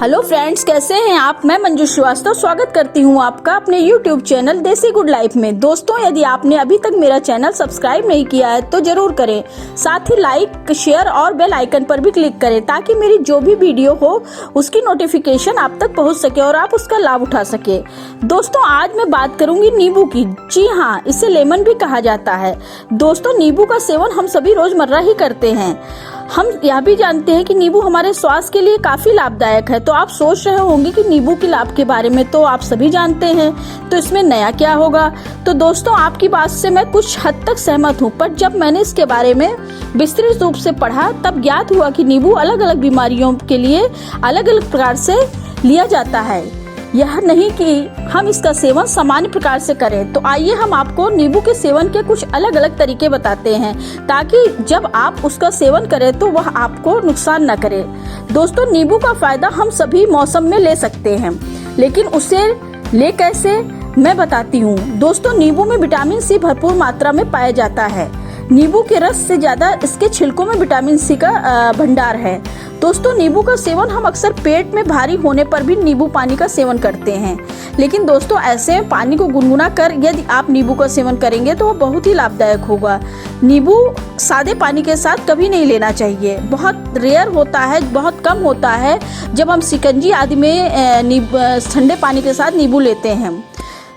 Hello friends, कैसे हैं आप। मैं मंजू श्रीवास्तव स्वागत करती हूं आपका अपने यूट्यूब चैनल देसी गुड लाइफ में। दोस्तों, यदि आपने अभी तक मेरा चैनल सब्सक्राइब नहीं किया है तो जरूर करें। साथ ही लाइक, शेयर और बेल आइकन पर भी क्लिक करें ताकि मेरी जो भी वीडियो हो उसकी नोटिफिकेशन आप तक पहुंच सके और आप उसका लाभ उठा सके। दोस्तों, आज मैं बात करूंगी नींबू की। जी हाँ, इसे लेमन भी कहा जाता है। दोस्तों, नींबू का सेवन हम सभी रोजमर्रा ही करते हैं। हम यह भी जानते हैं कि नींबू हमारे स्वास्थ्य के लिए काफी लाभदायक है। तो आप सोच रहे होंगे कि नींबू के लाभ के बारे में तो आप सभी जानते हैं, तो इसमें नया क्या होगा। तो दोस्तों, आपकी बात से मैं कुछ हद तक सहमत हूँ, पर जब मैंने इसके बारे में विस्तृत रूप से पढ़ा तब ज्ञात हुआ कि नींबू अलग अलग बीमारियों के लिए अलग अलग प्रकार से लिया जाता है। यह नहीं कि हम इसका सेवन सामान्य प्रकार से करें। तो आइए हम आपको नींबू के सेवन के कुछ अलग अलग तरीके बताते हैं ताकि जब आप उसका सेवन करें तो वह आपको नुकसान न करे। दोस्तों, नींबू का फायदा हम सभी मौसम में ले सकते हैं, लेकिन उसे ले कैसे मैं बताती हूँ। दोस्तों, नींबू में विटामिन सी भरपूर मात्रा में पाया जाता है। नींबू के रस से ज्यादा इसके छिलकों में विटामिन सी का भंडार है। दोस्तों, नींबू का सेवन हम अक्सर पेट में भारी होने पर भी नींबू पानी का सेवन करते हैं, लेकिन दोस्तों ऐसे पानी को गुनगुना कर यदि आप नींबू का सेवन करेंगे तो वो बहुत ही लाभदायक होगा। नींबू सादे पानी के साथ कभी नहीं लेना चाहिए। बहुत रेयर होता है, बहुत कम होता है जब हम शिकंजी आदि में ठंडे पानी के साथ नींबू लेते हैं।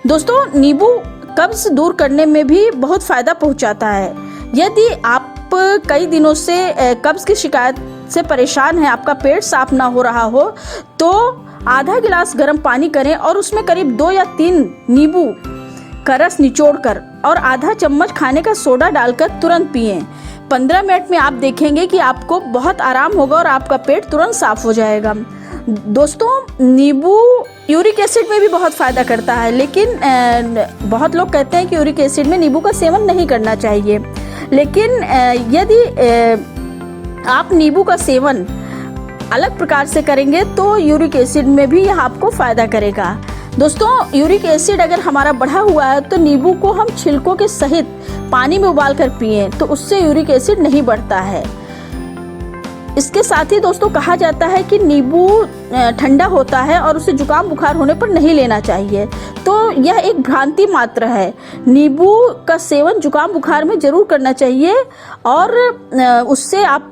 दोस्तों, नींबू कब्ज दूर करने में भी बहुत फायदा पहुंचाता है। यदि आप कई दिनों से कब्ज की शिकायत से परेशान है, आपका पेट साफ ना हो रहा हो, तो आधा गिलास गर्म पानी करें और उसमें करीब 2 या 3 नींबू का रस निचोड़कर और आधा चम्मच खाने का सोडा डालकर तुरंत पिएं। 15 मिनट में आप देखेंगे कि आपको बहुत आराम होगा और आपका पेट तुरंत साफ हो जाएगा। दोस्तों, नींबू यूरिक एसिड में भी बहुत फायदा करता है, लेकिन बहुत लोग कहते हैं कि यूरिक एसिड में नींबू का सेवन नहीं करना चाहिए। लेकिन यदि आप नींबू का सेवन अलग प्रकार से करेंगे तो यूरिक एसिड में भी यह आपको फायदा करेगा। दोस्तों, यूरिक एसिड अगर हमारा बढ़ा हुआ है तो नींबू को हम छिलकों के सहित पानी में उबाल कर पिएं तो उससे यूरिक एसिड नहीं बढ़ता है। इसके साथ ही दोस्तों कहा जाता है कि नींबू ठंडा होता है और उसे जुकाम बुखार होने पर नहीं लेना चाहिए, तो यह एक भ्रांति मात्र है। नींबू का सेवन जुकाम बुखार में जरूर करना चाहिए और उससे आप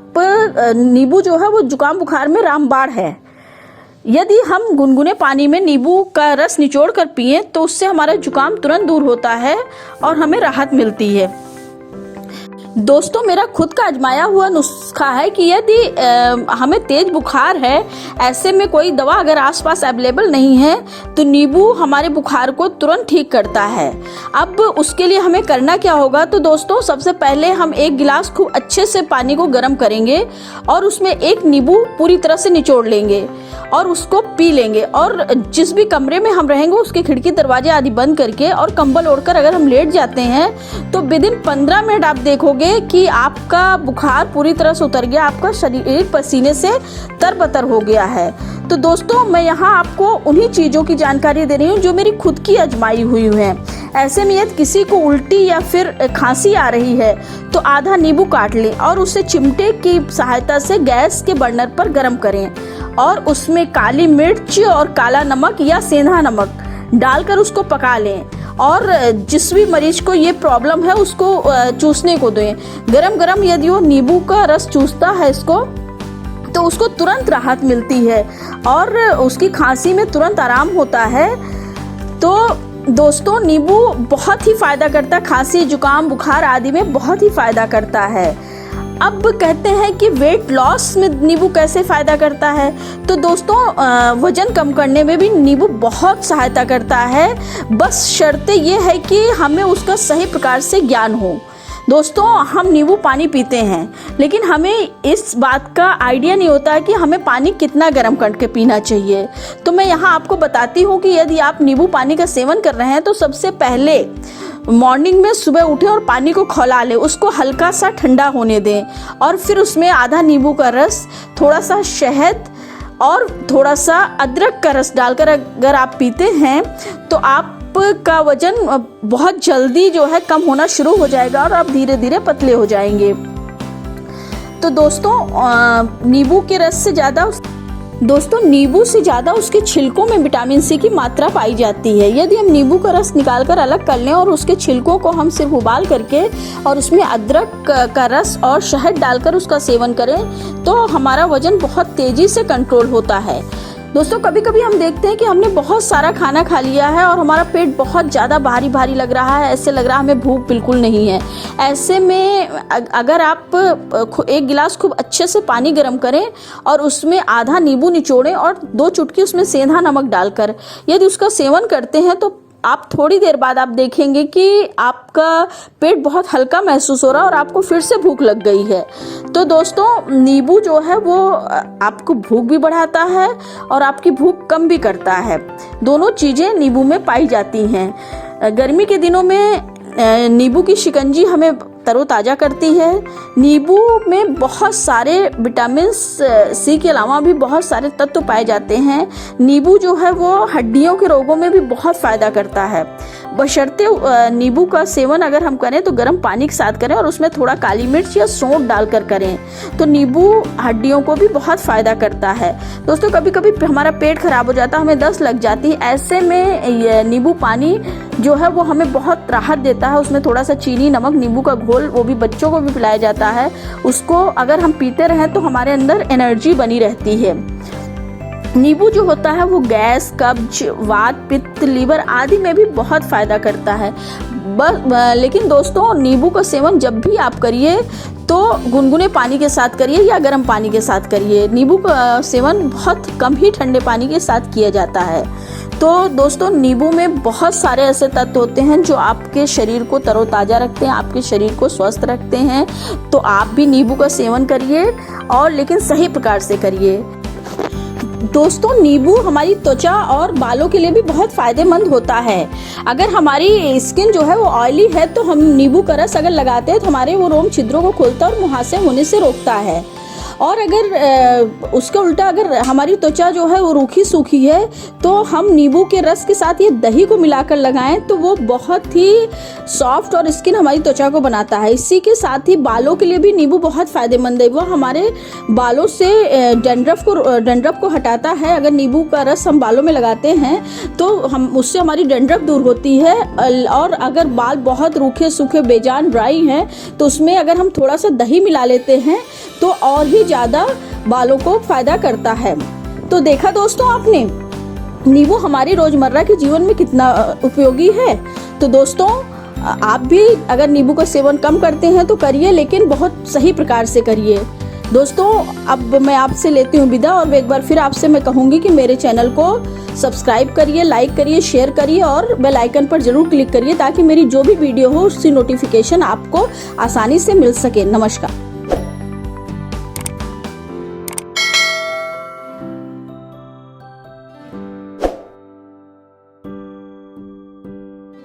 नींबू जो है वो जुकाम बुखार में रामबाण है। यदि हम गुनगुने पानी में नींबू का रस निचोड़ कर पिए तो उससे हमारा जुकाम तुरंत दूर होता है और हमें राहत मिलती है। दोस्तों, मेरा खुद का आजमाया हुआ नुस्खा है कि यदि हमें तेज बुखार है, ऐसे में कोई दवा अगर आसपास अवेलेबल नहीं है तो नींबू हमारे बुखार को तुरंत ठीक करता है। अब उसके लिए हमें करना क्या होगा, तो दोस्तों सबसे पहले हम 1 गिलास खूब अच्छे से पानी को गर्म करेंगे और उसमें 1 नींबू पूरी तरह से निचोड़ लेंगे और उसको पी लेंगे। और जिस भी कमरे में हम रहेंगे उसके खिड़की दरवाजे आदि बंद करके और कंबल ओढ़कर अगर हम लेट जाते हैं तो विदिन 15 मिनट आप देखोगे कि आपका बुखार पूरी तरह से उतर गया, आपका शरीर पसीने से तरबतर हो गया है। तो दोस्तों, मैं यहाँ आपको उन्हीं चीज़ों की जानकारी दे रही हूँ जो मेरी खुद की आजमाई हुई है। ऐसे में यदि किसी को उल्टी या फिर खांसी आ रही है तो आधा नींबू काट लें और उसे चिमटे की सहायता से गैस के बर्नर पर गर्म करें और उसमें काली मिर्च और काला नमक या सेंधा नमक डालकर उसको पका लें और जिस भी मरीज को ये प्रॉब्लम है उसको चूसने को दें। गरम गरम यदि वो नींबू का रस चूसता है इसको तो उसको तुरंत राहत मिलती है और उसकी खांसी में तुरंत आराम होता है। तो दोस्तों, नींबू बहुत ही फायदा करता है, खांसी, जुकाम, बुखार आदि में बहुत ही फायदा करता है। अब कहते हैं कि वेट लॉस में नींबू कैसे फायदा करता है, तो दोस्तों वजन कम करने में भी नींबू बहुत सहायता करता है। बस शर्त ये है कि हमें उसका सही प्रकार से ज्ञान हो। दोस्तों, हम नींबू पानी पीते हैं लेकिन हमें इस बात का आइडिया नहीं होता कि हमें पानी कितना गर्म करके पीना चाहिए। तो मैं यहाँ आपको बताती हूँ कि यदि आप नींबू पानी का सेवन कर रहे हैं तो सबसे पहले मॉर्निंग में सुबह उठे और पानी को खौला लें, उसको हल्का सा ठंडा होने दें और फिर उसमें आधा नींबू का रस, थोड़ा सा शहद और थोड़ा सा अदरक का रस डालकर अगर आप पीते हैं तो आपका वजन बहुत जल्दी जो है कम होना शुरू हो जाएगा और आप धीरे धीरे पतले हो जाएंगे। तो दोस्तों, नींबू के रस से ज़्यादा दोस्तों नींबू से ज़्यादा उसके छिलकों में विटामिन सी की मात्रा पाई जाती है। यदि हम नींबू का रस निकाल कर अलग कर लें और उसके छिलकों को हम सिर्फ उबाल करके और उसमें अदरक का रस और शहद डालकर उसका सेवन करें तो हमारा वजन बहुत तेज़ी से कंट्रोल होता है। दोस्तों कभी कभी हम देखते हैं कि हमने बहुत सारा खाना खा लिया है और हमारा पेट बहुत ज़्यादा भारी भारी लग रहा है, ऐसे लग रहा है हमें भूख बिल्कुल नहीं है। ऐसे में अगर आप एक गिलास खूब अच्छे से पानी गर्म करें और उसमें आधा नींबू निचोड़ें और 2 चुटकी उसमें सेंधा नमक डालकर यदि उसका सेवन करते हैं तो आप थोड़ी देर बाद आप देखेंगे कि आपका पेट बहुत हल्का महसूस हो रहा है और आपको फिर से भूख लग गई है। तो दोस्तों नींबू जो है वो आपको भूख भी बढ़ाता है और आपकी भूख कम भी करता है। दोनों चीज़ें नींबू में पाई जाती हैं। गर्मी के दिनों में नींबू की शिकंजी हमें तरोताज़ा करती है। नींबू में बहुत सारे विटामिन सी के अलावा भी बहुत सारे तत्व पाए जाते हैं। नींबू जो है वो हड्डियों के रोगों में भी बहुत फ़ायदा करता है, बशर्ते नींबू का सेवन अगर हम करें तो गर्म पानी के साथ करें और उसमें थोड़ा काली मिर्च या सौंफ डालकर करें तो नींबू हड्डियों को भी बहुत फ़ायदा करता है। दोस्तों कभी कभी हमारा पेट खराब हो जाता है, हमें दस्त लग जाती है, ऐसे में नींबू पानी जो है वो हमें बहुत राहत देता है। उसमें थोड़ा सा चीनी, नमक, नींबू का घोल, वो भी बच्चों को भी पिलाया जाता है। उसको अगर हम पीते रहें तो हमारे अंदर एनर्जी बनी रहती है। नींबू जो होता है वो गैस, कब्ज, वात, पित्त, लीवर आदि में भी बहुत फ़ायदा करता है। लेकिन दोस्तों नींबू का सेवन जब भी आप करिए तो गुनगुने पानी के साथ करिए या गर्म पानी के साथ करिए। नींबू का सेवन बहुत कम ही ठंडे पानी के साथ किया जाता है। तो दोस्तों नींबू में बहुत सारे ऐसे तत्व होते हैं जो आपके शरीर को तरोताज़ा रखते हैं, आपके शरीर को स्वस्थ रखते हैं। तो आप भी नींबू का सेवन करिए और लेकिन सही प्रकार से करिए। दोस्तों नींबू हमारी त्वचा और बालों के लिए भी बहुत फ़ायदेमंद होता है। अगर हमारी स्किन जो है वो ऑयली है तो हम नींबू का रस अगर लगाते हैं तो हमारे वो रोम छिद्रों को खोलता है और मुहासे होने से रोकता है। और अगर उसका उल्टा अगर हमारी त्वचा जो है वो रूखी सूखी है तो हम नींबू के रस के साथ ये दही को मिलाकर लगाएं तो वो बहुत ही सॉफ्ट और स्किन हमारी त्वचा को बनाता है। इसी के साथ ही बालों के लिए भी नींबू बहुत फ़ायदेमंद है। वो हमारे बालों से डैंड्रफ को हटाता है। अगर नींबू का रस हम बालों में लगाते हैं तो हम उससे हमारी डैंड्रफ दूर होती है। और अगर बाल बहुत रूखे सूखे बेजान ड्राई हैं तो उसमें अगर हम थोड़ा सा दही मिला लेते हैं तो और भी ज़्यादा बालों को फ़ायदा करता है। तो देखा दोस्तों आपने नींबू हमारी रोज़मर्रा के जीवन में कितना उपयोगी है। तो दोस्तों आप भी अगर नींबू का सेवन कम करते हैं तो करिए, लेकिन बहुत सही प्रकार से करिए। दोस्तों अब मैं आपसे लेती हूँ विदा और एक बार फिर आपसे मैं कहूँगी कि मेरे चैनल को सब्सक्राइब करिए, लाइक करिए, शेयर करिए और बेल आइकन पर ज़रूर क्लिक करिए ताकि मेरी जो भी वीडियो हो उसकी नोटिफिकेशन आपको आसानी से मिल सके। नमस्कार।